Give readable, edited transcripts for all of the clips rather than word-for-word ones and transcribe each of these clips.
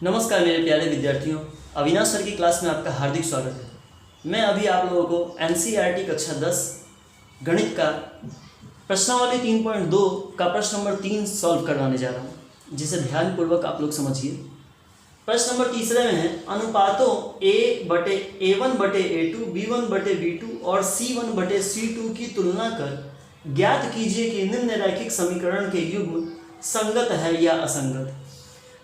नमस्कार मेरे प्यारे विद्यार्थियों, अविनाश सर की क्लास में आपका हार्दिक स्वागत है। मैं अभी आप लोगों को एनसीईआरटी कक्षा 10 गणित का प्रश्नावली 3.2 का प्रश्न नंबर 3 सॉल्व करवाने जा रहा हूँ, जिसे ध्यानपूर्वक आप लोग समझिए। प्रश्न नंबर तीसरे में है, अनुपातों A/A1/A2, B1/B2 और C1/C2 की तुलना कर ज्ञात कीजिए कि निम्न रैखिक समीकरण के युग्म संगत है या असंगत।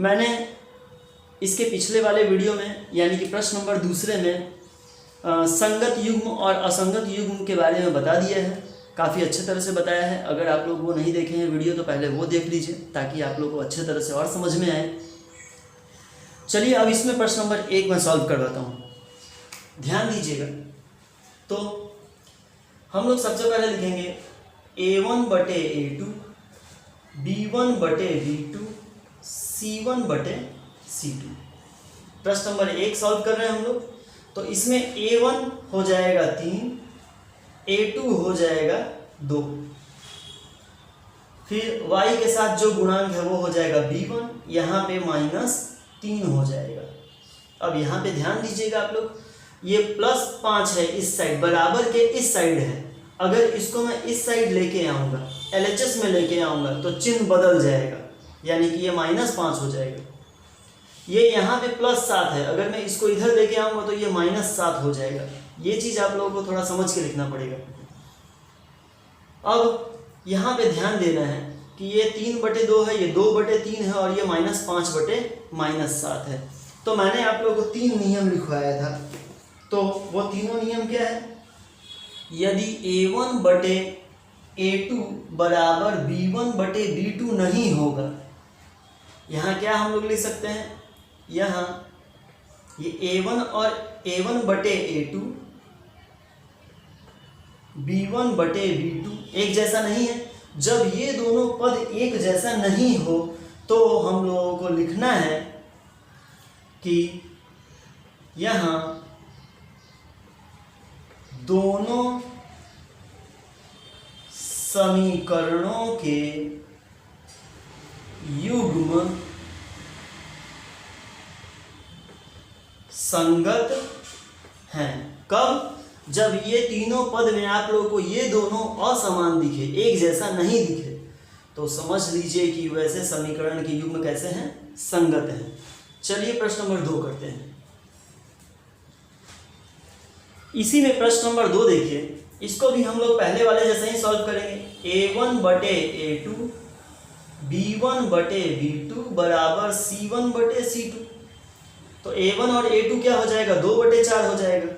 मैंने इसके पिछले वाले वीडियो में यानी कि प्रश्न नंबर दूसरे में संगत युग्म और असंगत युग्म के बारे में बता दिया है, काफ़ी अच्छे तरह से बताया है। अगर आप लोग वो नहीं देखे हैं वीडियो तो पहले वो देख लीजिए ताकि आप लोग को अच्छे तरह से और समझ में आए। चलिए अब इसमें प्रश्न नंबर 1 में सॉल्व करवाता हूँ, ध्यान दीजिएगा। तो हम लोग सबसे पहले लिखेंगे A1/A2, B1/B2, C1/C2। प्रश्न नंबर 1 सॉल्व कर रहे हैं हम लोग। तो इसमें A1 हो जाएगा 3, A2 हो जाएगा 2, फिर y के साथ जो गुणांक है वो हो जाएगा B1, यहाँ पे -3 हो जाएगा। अब यहाँ पे ध्यान दीजिएगा आप लोग, ये +5 है इस साइड, बराबर के इस साइड है। अगर इसको मैं इस साइड लेके आऊँगा, LHS में लेके आऊँगा तो चिन्ह बदल जाएगा, यानी कि ये -5 हो जाएगा। ये यहाँ पे +7 है, अगर मैं इसको इधर लेके आऊँगा तो ये -7 हो जाएगा। ये चीज़ आप लोगों को थोड़ा समझ के लिखना पड़ेगा। अब यहाँ पे ध्यान देना है कि ये 3/2 है, ये 2/3 है और ये -5/-7 है। तो मैंने आप लोगों को 3 नियम लिखवाया था, तो वो तीनों नियम क्या है? यदि A1/A2 बराबर B1/B2 नहीं होगा, यहाँ क्या हम लोग लिख सकते हैं? यहाँ ये A1 और A1/A2, B1/B2 एक जैसा नहीं है। जब ये दोनों पद एक जैसा नहीं हो तो हम लोगों को लिखना है कि यहाँ दोनों समीकरणों के युग्म संगत हैं। कब? जब ये तीनों पद में आप लोगों को ये दोनों असमान दिखे, एक जैसा नहीं दिखे, तो समझ लीजिए कि वैसे समीकरण के युग्म कैसे हैं? संगत हैं। चलिए प्रश्न नंबर 2 करते हैं। इसी में प्रश्न नंबर 2 देखिए, इसको भी हम लोग पहले वाले जैसे ही सॉल्व करेंगे। A1/A2, B1/B2 बराबर C1/C2। तो A1 और A2 क्या हो जाएगा? 2/4 हो जाएगा।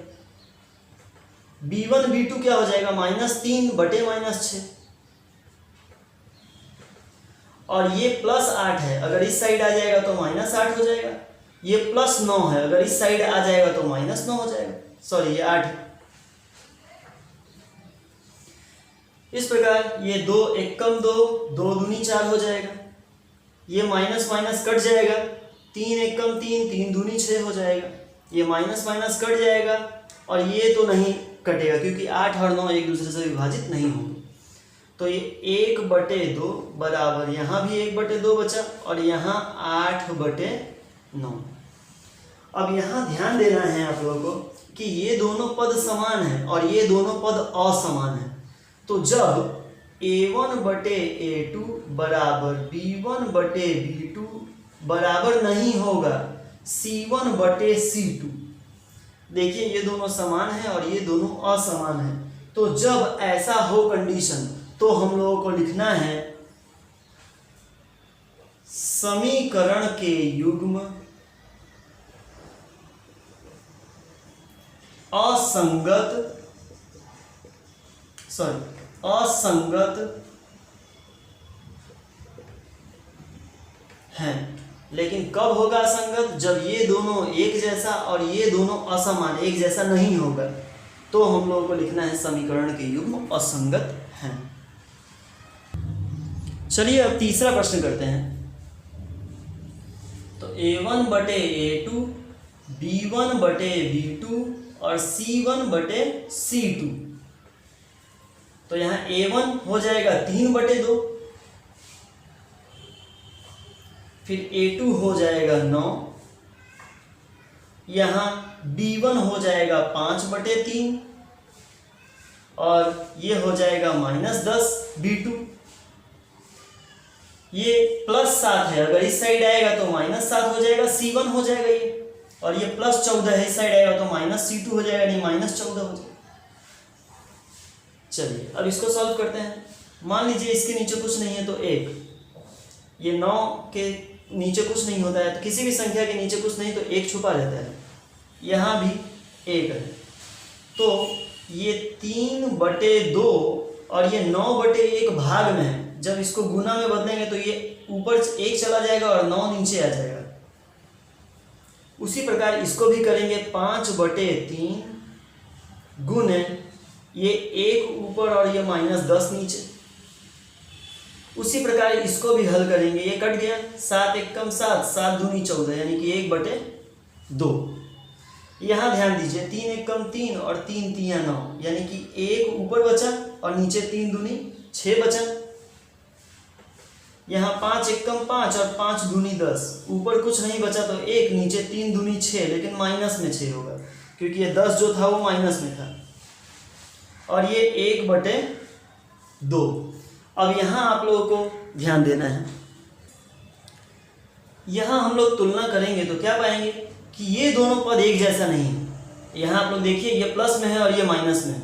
B1 B2 क्या हो जाएगा? -3/-6। और ये +8 है, अगर इस साइड आ जाएगा तो -8 हो जाएगा। ये +9 है, अगर इस साइड आ जाएगा तो -9 हो जाएगा। सॉरी, ये 8 है। इस प्रकार ये 2 1 कम 2, 2 दूनी 4 हो जाएगा। ये माइनस माइनस कट जाएगा, 3 1 कम 3, 3 दूनी 6 हो जाएगा। ये माइनस माइनस कट जाएगा और ये तो नहीं कटेगा क्योंकि 8 और 9 एक दूसरे से विभाजित नहीं होंगे। तो ये 1/2 बराबर, यहाँ भी 1/2 बचा और यहाँ 8/9। अब यहाँ ध्यान देना है आप लोगों को कि ये दोनों पद समान हैं और ये दोनों पद असमान हैं। तो जब A1/A2 बराबर B1/B2 बराबर नहीं होगा C1/C2, देखिए ये दोनों समान हैं और ये दोनों असमान हैं। तो जब ऐसा हो कंडीशन तो हम लोगों को लिखना है समीकरण के युग्म असंगत हैं। लेकिन कब होगा असंगत? जब ये दोनों एक जैसा और ये दोनों असमान, एक जैसा नहीं होगा, तो हम लोगों को लिखना है समीकरण के युग्म असंगत हैं। चलिए अब तीसरा प्रश्न करते हैं। तो A1/A2, B1/B2 और C1/C2। तो यहाँ A1 हो जाएगा 3/2, फिर A2 हो जाएगा 9 यहाँ B1 हो जाएगा 5/3 और ये हो जाएगा -10 B2। ये +7 है, अगर इस साइड आएगा तो -7 हो जाएगा, C1 हो जाएगा ये, और ये +14 है, इस साइड आएगा तो -C2 हो जाएगा, नहीं -14 हो जाएगा। चलिए अब इसको सॉल्व करते हैं। मान लीजिए इसके नीचे कुछ नहीं है तो 1, ये 9 के नीचे कुछ नहीं होता है, तो किसी भी संख्या के नीचे कुछ नहीं तो 1 छुपा रहता है, यहाँ भी 1 है, तो ये 3/2 और ये 9/1 भाग में है। जब इसको गुना में बदलेंगे तो ये ऊपर 1 चला जाएगा और 9 नीचे आ जाएगा। उसी प्रकार इसको भी करेंगे 5/3 गुने ये 1 ऊपर और ये -10 नीचे। उसी प्रकार इसको भी हल करेंगे, ये कट गया, 7 1 कम 7, 7 दूनी 14 यानी कि 1/2। यहाँ ध्यान दीजिए 3 1 कम 3 और 3 3 9 यानी कि 1 ऊपर बचा और नीचे 3 दूनी 6 बचा। यहाँ 5 1 कम 5 और 5 दूनी 10, ऊपर कुछ नहीं बचा तो 1, नीचे 3 दूनी 6, लेकिन माइनस में 6 होगा क्योंकि ये 10 जो था वो माइनस में था, और ये 1/2। अब यहाँ आप लोगों को ध्यान देना है, यहाँ हम लोग तुलना करेंगे तो क्या पाएंगे कि ये दोनों पद एक जैसा नहीं है। यहाँ आप लोग देखिए ये प्लस में है और ये माइनस में है,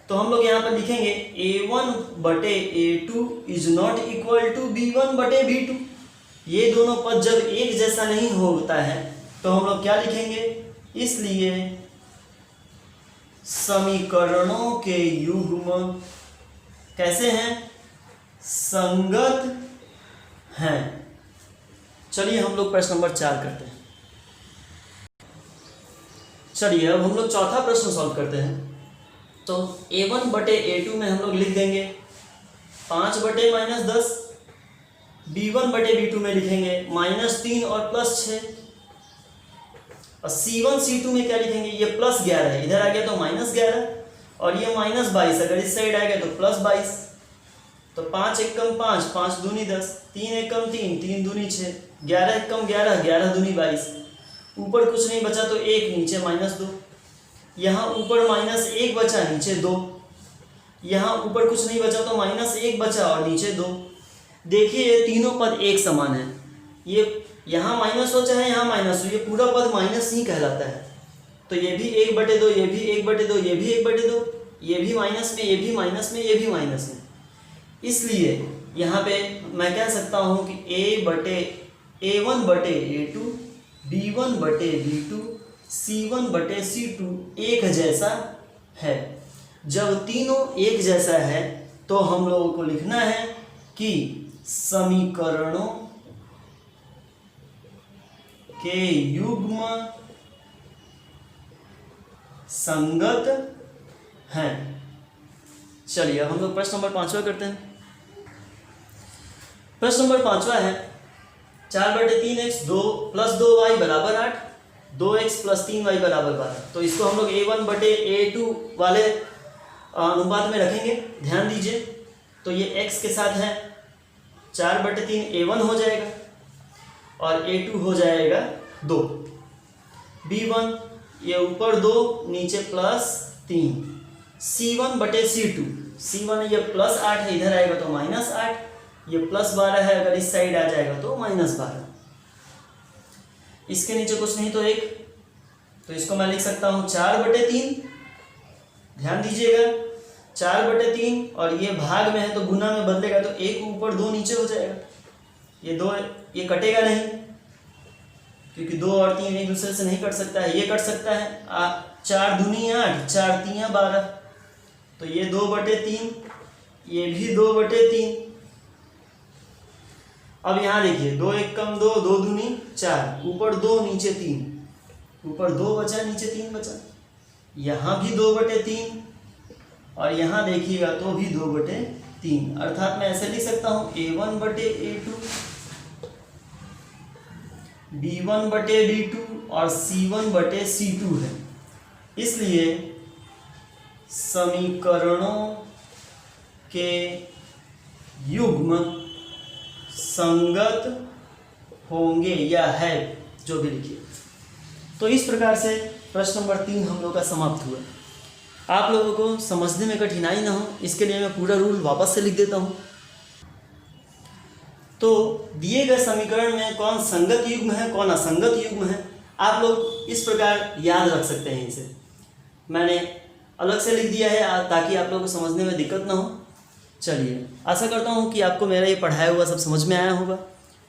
तो हम लोग यहाँ पर लिखेंगे A1/A2 is not equal to B1/B2। ये दोनों पद जब एक जैसा नहीं होता है तो हम लोग क्या लिखेंगे, इसलिए समीकरणों के युग्म कैसे हैं, संगत हैं। चलिए हम लोग प्रश्न नंबर 4 करते हैं। चलिए अब हम लोग चौथा प्रश्न सॉल्व करते हैं। तो A1/A2 में हम लोग लिख देंगे 5/-10, B1/B2 में लिखेंगे -3 और +6, और C1 C2 में क्या लिखेंगे, ये +11 है, इधर आ गया तो -11 और ये -22, अगर इस साइड आ गया तो +22। तो 5 1 कम 5, 5 दूनी 10, 3 1 कम 3, 3 दूनी 6, 11 1 कम 11, 11 दूनी 22। ऊपर कुछ नहीं बचा तो 1, नीचे -2, यहाँ ऊपर -1 बचा, नीचे 2, यहाँ ऊपर कुछ नहीं बचा तो -1 बचा और नीचे 2। देखिए ये तीनों पद एक समान है, ये यहाँ माइनस हो चाहे यहाँ माइनस हो, ये पूरा पद माइनस ही कहलाता है। तो ये भी 1/2, ये भी 1/2, ये भी 1/2, ये भी माइनस में, ये भी माइनस में, ये भी माइनस में। इसलिए यहाँ पे मैं कह सकता हूँ कि A1/A2, B1/B2, C1/C2 एक जैसा है। जब तीनों एक जैसा है तो हम लोगों को लिखना है कि समीकरणों के युग्म संगत हैं। चलिए अब हम लोग प्रश्न नंबर 5वां करते हैं। प्रश्न नंबर 5वां है 4/3x 2 + 2y = 8, 2x + 3y = 12। तो इसको हम लोग A1/A2 वाले अनुपात में रखेंगे। ध्यान दीजिए, तो ये x के साथ है 4/3 A1 हो जाएगा और A2 हो जाएगा 2। B1 ये ऊपर 2 नीचे +3, C1/C2, C1 ये +8 है, इधर आएगा तो -8, ये +12 है, अगर इस साइड आ जाएगा तो -12। इसके नीचे कुछ नहीं तो 1, तो इसको मैं लिख सकता हूँ 4/3। ध्यान दीजिएगा 4/3 और ये भाग में है तो गुना में बदलेगा तो 1 ऊपर 2 नीचे हो जाएगा। ये 2 ये कटेगा नहीं क्योंकि 2 और 3 एक दूसरे से नहीं कट सकता है, ये कट सकता है। 4 दूनी 8, 4 3 12, तो ये 2/3, ये भी 2/3। अब यहाँ देखिए 2 1 कम 2, 2 दूनी 4, ऊपर 2 नीचे 3, ऊपर 2 बचा नीचे 3 बचा, यहाँ भी 2/3 और यहाँ देखिएगा तो भी 2/3। अर्थात मैं ऐसे लिख सकता हूँ A1/A2, B1/B2 और C1/C2 है। इसलिए समीकरणों के युग्म संगत होंगे या है, जो भी लिखिए। तो इस प्रकार से प्रश्न नंबर 3 हम लोग का समाप्त हुआ। आप लोगों को समझने में कठिनाई ना हो इसके लिए मैं पूरा रूल वापस से लिख देता हूँ। तो दिए गए समीकरण में कौन संगत युग्म है कौन असंगत युग्म है, आप लोग इस प्रकार याद रख सकते हैं। इसे मैंने अलग से लिख दिया है ताकि आप लोगों को समझने में दिक्कत ना हो। चलिए, आशा करता हूँ कि आपको मेरा ये पढ़ाया हुआ सब समझ में आया होगा।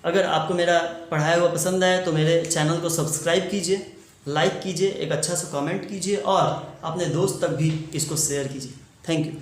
अगर आपको मेरा पढ़ाया हुआ पसंद आए तो मेरे चैनल को सब्सक्राइब कीजिए, लाइक कीजिए, एक अच्छा सा कमेंट कीजिए और अपने दोस्त तक भी इसको शेयर कीजिए। Thank you.